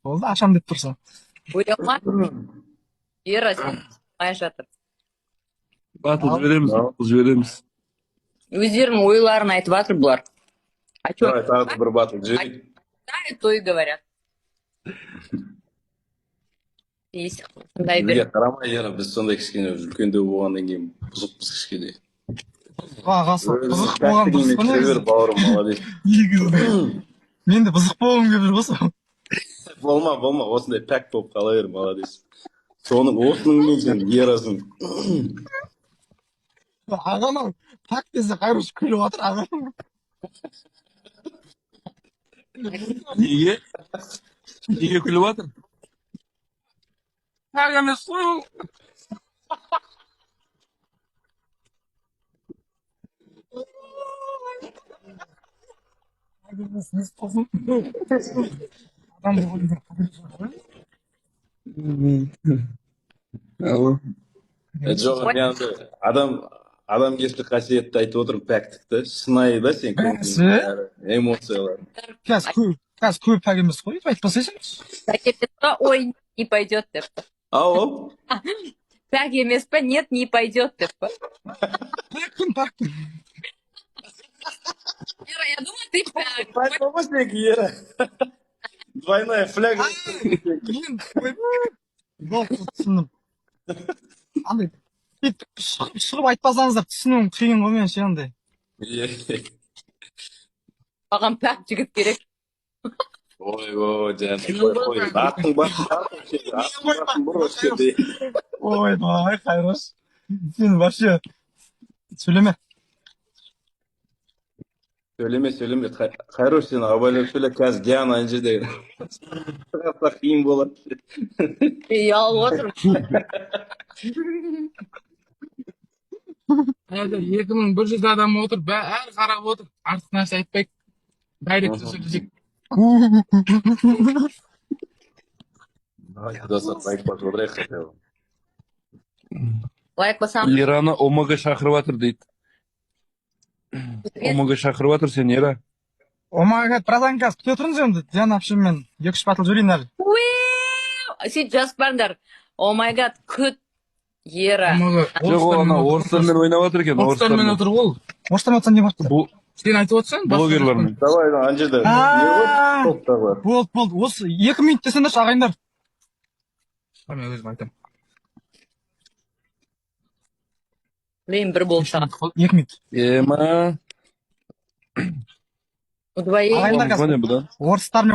Oldu akşam деп тұрсың. Бояма, Вера сен жатыр. Батыл жібереміз. Өздерінің ойларын айтып жатыр бұлар. А чё? Давай, тағы бір батыл жіберейік. Да, то и говорят. Есть. Сондай Бізге бір. қарамай, Ера, біз сондай кішкене үлкендеу болғаннан кейін бұзықпыз кішкене. Ғасы, бұзық болған дұрыс Пәктігіңмен па жүре бер, негізі? бауырым, молодец. Негізі. Мен де бұзық болғым келіп жүр ғой. Болма, осындай пәк болып қала бер, молодец. Осыныңмен сен ерасың. Ағам так десе Қайруш күліп жатыр ағам. Неге күліп жатыр? Пәк емес қой ол. Адам болған Алло. Жоқ, мен адамгершілік қасиетті айтып отырмын, пәктікті. Шынайы да сен эмоциялар. қазір көп пәк емес қой, айтпасайсың. Пәк емес па? Ой, не пойдет деп. Ау? Пәк емес па? Нет, не пойдет деп па? Пәкпін. Вера, я думаю, ты пәк. Айтпама сен, Ера. Двойная фляга. Түсіндім. Андай, шығып айтпасаңыздар түсінуім қиын ғой мен ше андай. Маған пәк жігіт керек. Ой, жаным. Аттың басын бұр осы жерде. Ойбай, Қайрош. Сен вообще сөйлеме. Сөйлеме. Қайрош, сен абайлап сөйле, қазір Диана ана жерде. Сұрақта қиын болады. Ұялып отырмын. Әлі 2100 адам отыр, бәрі қарап отыр. Артық нәрсе айтпайық. Дайректте сөйлесек. Достар, лайк басып отырайық хотя бы. Лайк басам. Ераны омаға шақырып жатыр дейді. Омаға шақырып жатыр сен, Ера. Омайға біраздан қазір күте тұрыңыз енді. Диана апшыммен 2-3 батыл жүрейін әлі. Сен жазып барыңдар. О май гад, күт. Ера. Жоқ, ол ана орыстармен ойнап жатыр екен. Орыстармен отыр ол. Орыстан отсан не барды? Сен айтып отырсың? Блогерлармен. Давай, ана жерде. Болды. Осы 2 минут десеңдерші ағайындар. Мен өзім айтамын. Мен бір болып шығам. 2 минут. Ема. Удвоение. Ағайындар қазір орыстармен